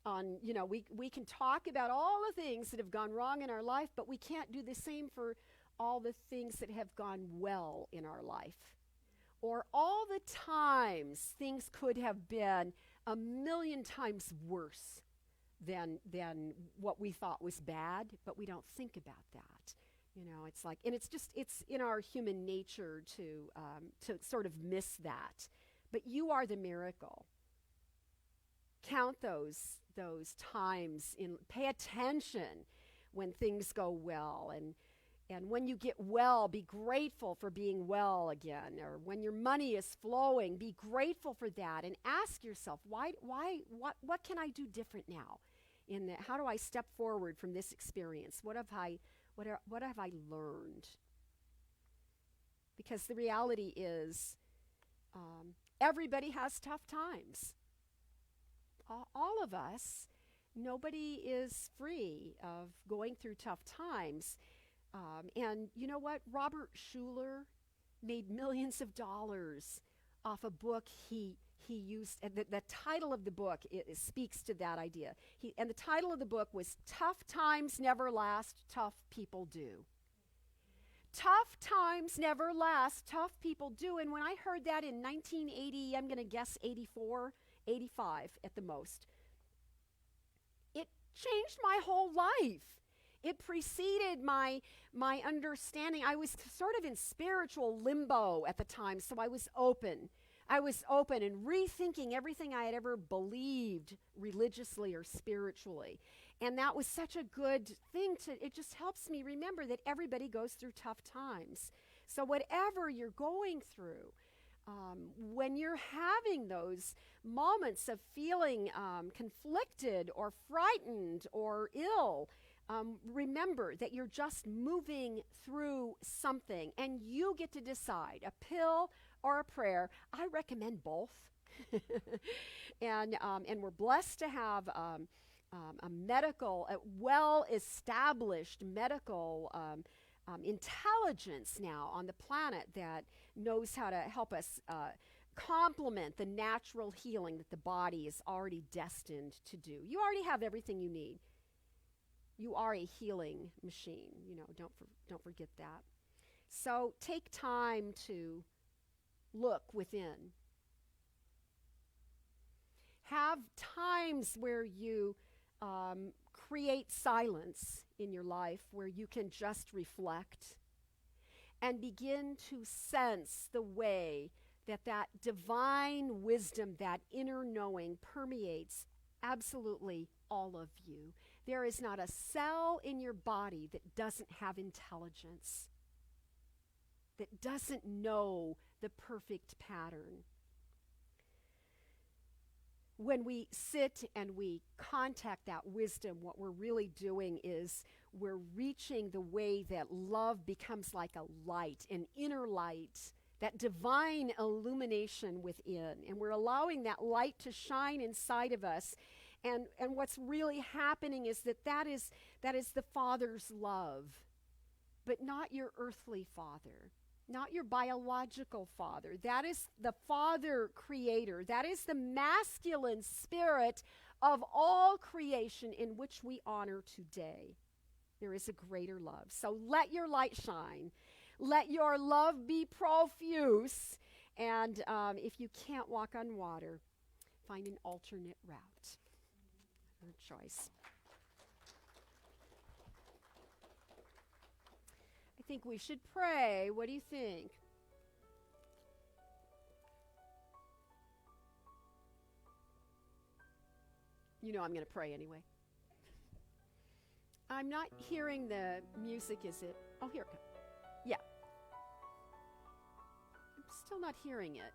on, we can talk about all the things that have gone wrong in our life, but we can't do the same for all the things that have gone well in our life. Or all the times things could have been a million times worse than what we thought was bad, but we don't think about that. It's like, and it's in our human nature to sort of miss that. But you are the miracle. Count those times, pay attention when things go well, and when you get well, be grateful for being well again. Or when your money is flowing, be grateful for that, and ask yourself, what can I do different now? How do I step forward from this experience? What have I learned? Because the reality is, everybody has tough times. All of us, nobody is free of going through tough times. And you know what? Robert Schuller made millions of dollars off a book he used. The title of the book speaks to that idea. And the title of the book was Tough Times Never Last, Tough People Do. Tough times never last, tough people do. And when I heard that in 1980, I'm going to guess 84, 85 at the most, it changed my whole life. It preceded my understanding. I was sort of in spiritual limbo at the time, so I was open. And rethinking everything I had ever believed religiously or spiritually. And that was such a good thing it just helps me remember that everybody goes through tough times. So whatever you're going through, when you're having those moments of feeling conflicted or frightened or ill, remember that you're just moving through something, and you get to decide a pill or a prayer. I recommend both. And we're blessed to have a well-established medical intelligence now on the planet that knows how to help us complement the natural healing that the body is already destined to do. You already have everything you need. You are a healing machine. Don't forget that. So take time to look within. Have times where you create silence in your life, where you can just reflect and begin to sense the way that divine wisdom, that inner knowing permeates absolutely all of you. There is not a cell in your body that doesn't have intelligence, that doesn't know the perfect pattern. When we sit and we contact that wisdom, what we're really doing is we're reaching the way that love becomes like a light, an inner light, that divine illumination within. And we're allowing that light to shine inside of us. And what's really happening is that is the Father's love, but not your earthly father, not your biological father. That is the Father Creator. That is the masculine spirit of all creation in which we honor today. There is a greater love. So let your light shine. Let your love be profuse. And if you can't walk on water, find an alternate route. Your choice. I think we should pray. What do you think? I'm going to pray anyway. I'm not hearing the music, is it? Oh, here it comes. Yeah. I'm still not hearing it.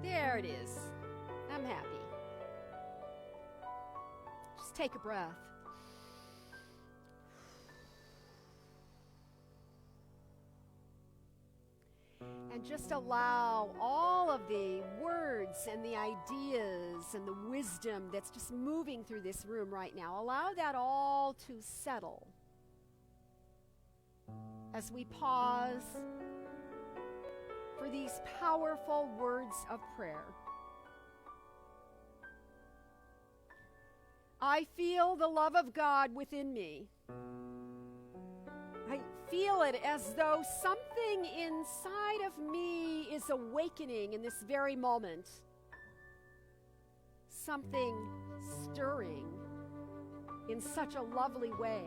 There it is. I'm happy. Just take a breath. And just allow all of the words and the ideas and the wisdom that's just moving through this room right now, allow that all to settle as we pause for these powerful words of prayer. I feel the love of God within me. I feel it as though something inside of me is awakening in this very moment. Something stirring in such a lovely way.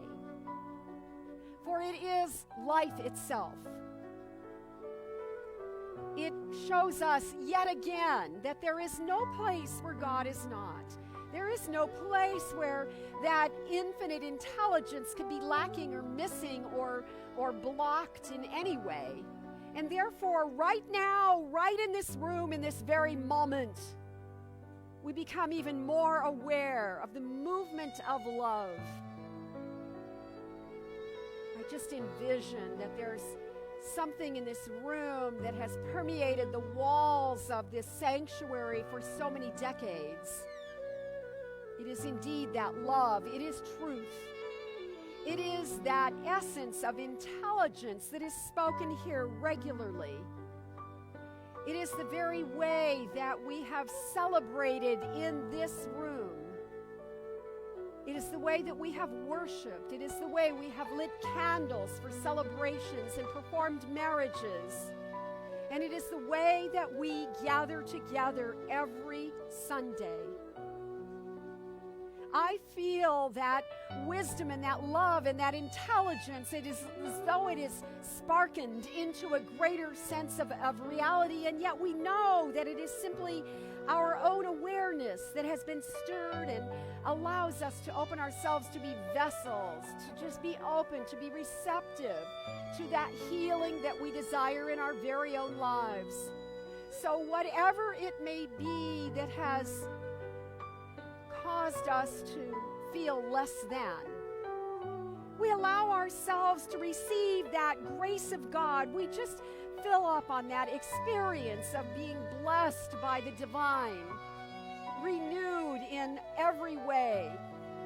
For it is life itself. It shows us yet again that there is no place where God is not. There is no place where that infinite intelligence could be lacking or missing or blocked in any way. And therefore, right now, right in this room, in this very moment, we become even more aware of the movement of love. I just envision that there's something in this room that has permeated the walls of this sanctuary for so many decades. It is indeed that love. It is truth. It is that essence of intelligence that is spoken here regularly. It is the very way that we have celebrated in this room. It is the way that we have worshiped. It is the way we have lit candles for celebrations and performed marriages. And it is the way that we gather together every Sunday. I feel that wisdom and that love and that intelligence. It is as though it is sparkened into a greater sense of reality, and yet we know that it is simply our own awareness that has been stirred and allows us to open ourselves to be vessels, to just be open, to be receptive to that healing that we desire in our very own lives. So whatever it may be that has caused us to feel less than, we allow ourselves to receive that grace of God. We just fill up on that experience of being blessed by the divine, renewed in every way,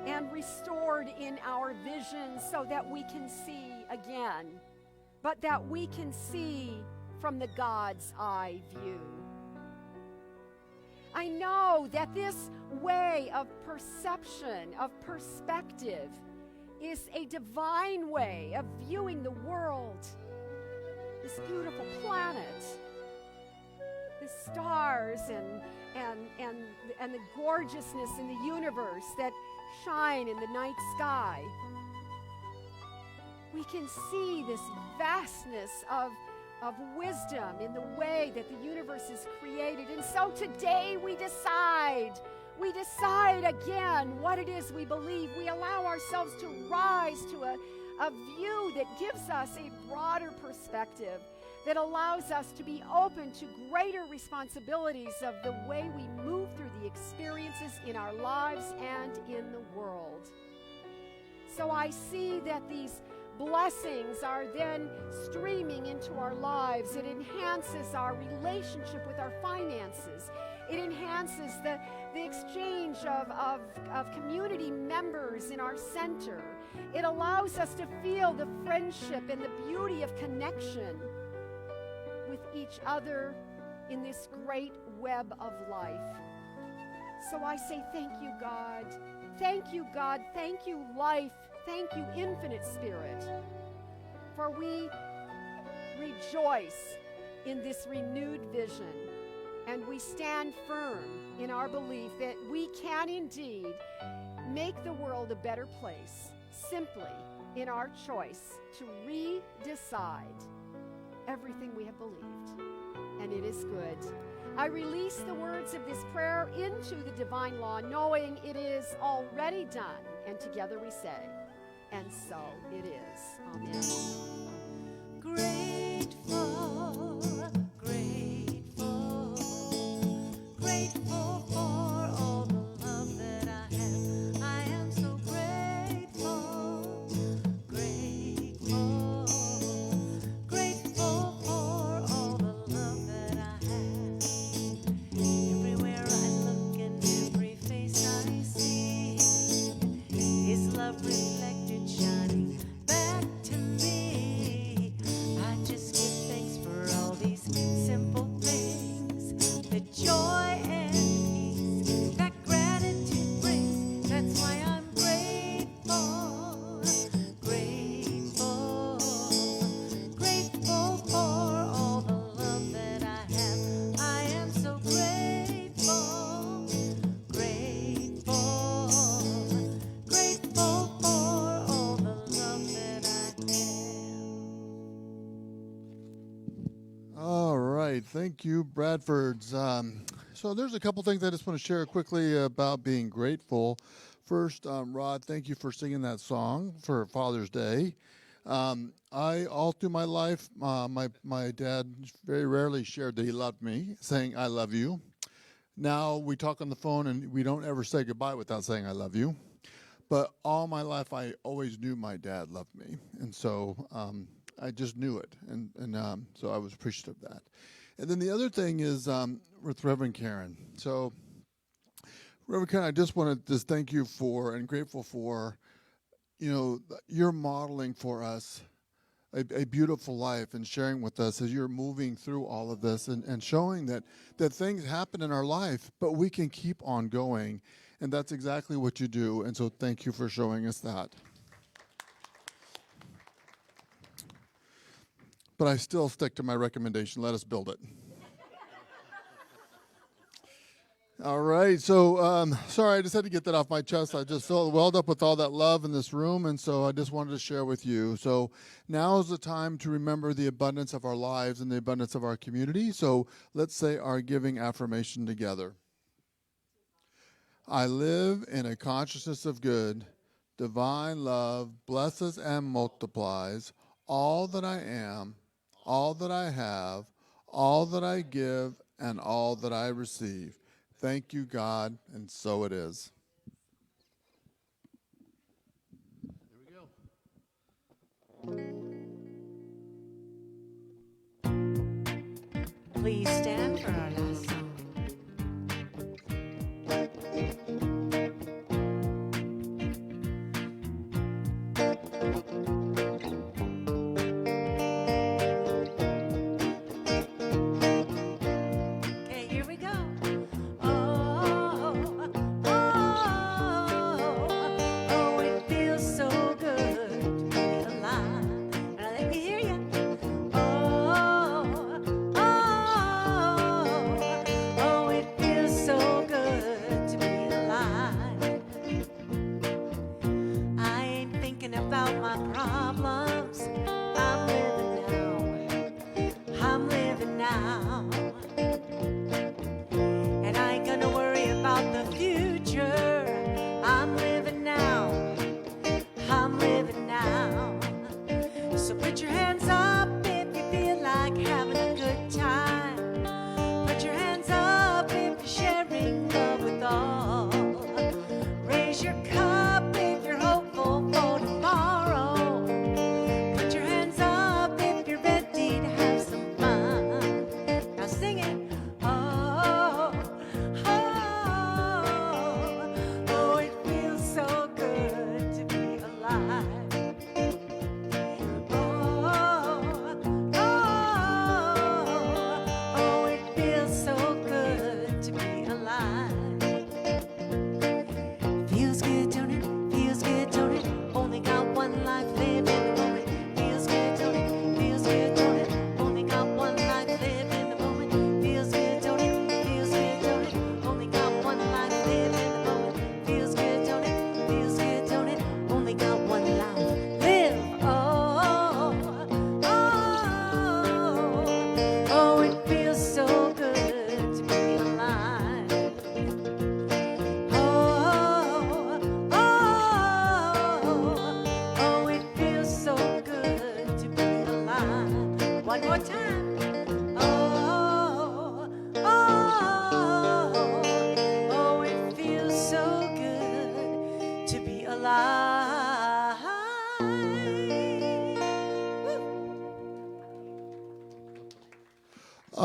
and restored in our vision so that we can see again, but that we can see from the God's eye view. I know that this way of perception, of perspective, is a divine way of viewing the world, this beautiful planet, the stars and the gorgeousness in the universe that shine in the night sky. We can see this vastness of wisdom in the way that the universe is created. And so today we decide again what it is we believe. We allow ourselves to rise to a view that gives us a broader perspective, that allows us to be open to greater responsibilities of the way we move through the experiences in our lives and in the world. So I see that these blessings are then streaming into our lives. It enhances our relationship with our finances. It enhances the exchange of community members in our center. It allows us to feel the friendship and the beauty of connection with each other in this great web of life. So I say thank you, God. Thank you, God. Thank you, life. Thank you, Infinite Spirit, for we rejoice in this renewed vision, and we stand firm in our belief that we can indeed make the world a better place simply in our choice to re-decide everything we have believed, and it is good. I release the words of this prayer into the divine law, knowing it is already done, and together we say, And so it is. Amen. Grateful, grateful, grateful for all the love that I have. I am so grateful, grateful, grateful for all the love that I have. Everywhere I look and every face I see is love reflected, shining back to me. I just give thanks for all these simple things, the joy and peace that gratitude brings. That's why I'm grateful, grateful, grateful for all the love that I have. I am so grateful, grateful, grateful for all the love that I have. All right, thank you, Bradfords. So there's a couple things I just want to share quickly about being grateful. First, Rod, thank you for singing that song for Father's Day. I, all through my life, my dad very rarely shared that he loved me, saying, I love you. Now we talk on the phone and we don't ever say goodbye without saying, I love you. But all my life, I always knew my dad loved me. And so I just knew it. And so I was appreciative of that. And then the other thing is with Reverend Karen. So, Reverend Karen, I just want to just thank you for and grateful for, you're modeling for us a beautiful life and sharing with us as you're moving through all of this and showing that things happen in our life, but we can keep on going. And that's exactly what you do. And so thank you for showing us that. But I still stick to my recommendation. Let us build it. All right. So, sorry, I just had to get that off my chest. I just felt welled up with all that love in this room, and so I just wanted to share with you. So now is the time to remember the abundance of our lives and the abundance of our community. So let's say our giving affirmation together. I live in a consciousness of good. Divine love blesses and multiplies all that I am, all that I have, all that I give, and all that I receive. Thank you, God, and so it is. Here we go. Please stand for our last song. Okay, here we go. Oh, it feels so good to be alive. Now let me hear you. It feels so good to be alive. I ain't thinking about my problems. I'm living now. I'm living now. And I ain't gonna worry about the future. I'm living now. I'm living now. So put your hands up if you feel like having a good time. Put your hands up if you're sharing love with all. Raise your cup if you're hopeful for tomorrow. Put your hands up if you're ready to have some fun. Now sing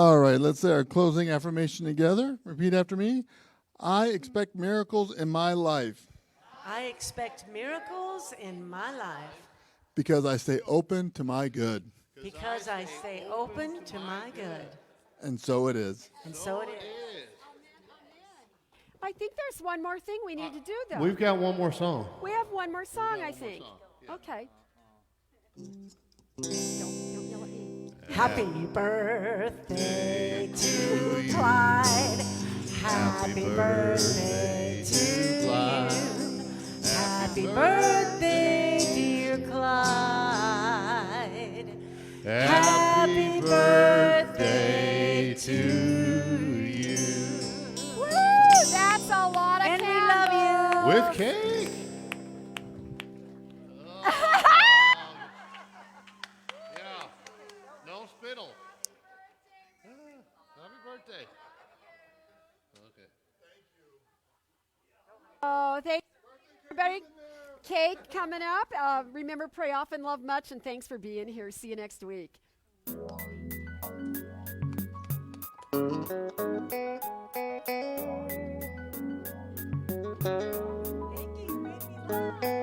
All right, let's say our closing affirmation together. Repeat after me. I expect miracles in my life I expect miracles in my life because I stay open to my good. because I stay open to my good. And so it is. And so it is. I think there's one more thing we need to do, though. We've got one more song. We have one more song, I think. Okay. Don't yell at me. Happy birthday to Clyde. Happy birthday to you. Happy birthday, dear Clyde. Happy birthday to you. Woo! That's a lot of And we candles. love you. With cake. Yeah. No spittle. Happy birthday. Okay. Oh, thank you, everybody. Cake coming up. Remember, pray often, love much, and thanks for being here. See you next week. Thank you, baby.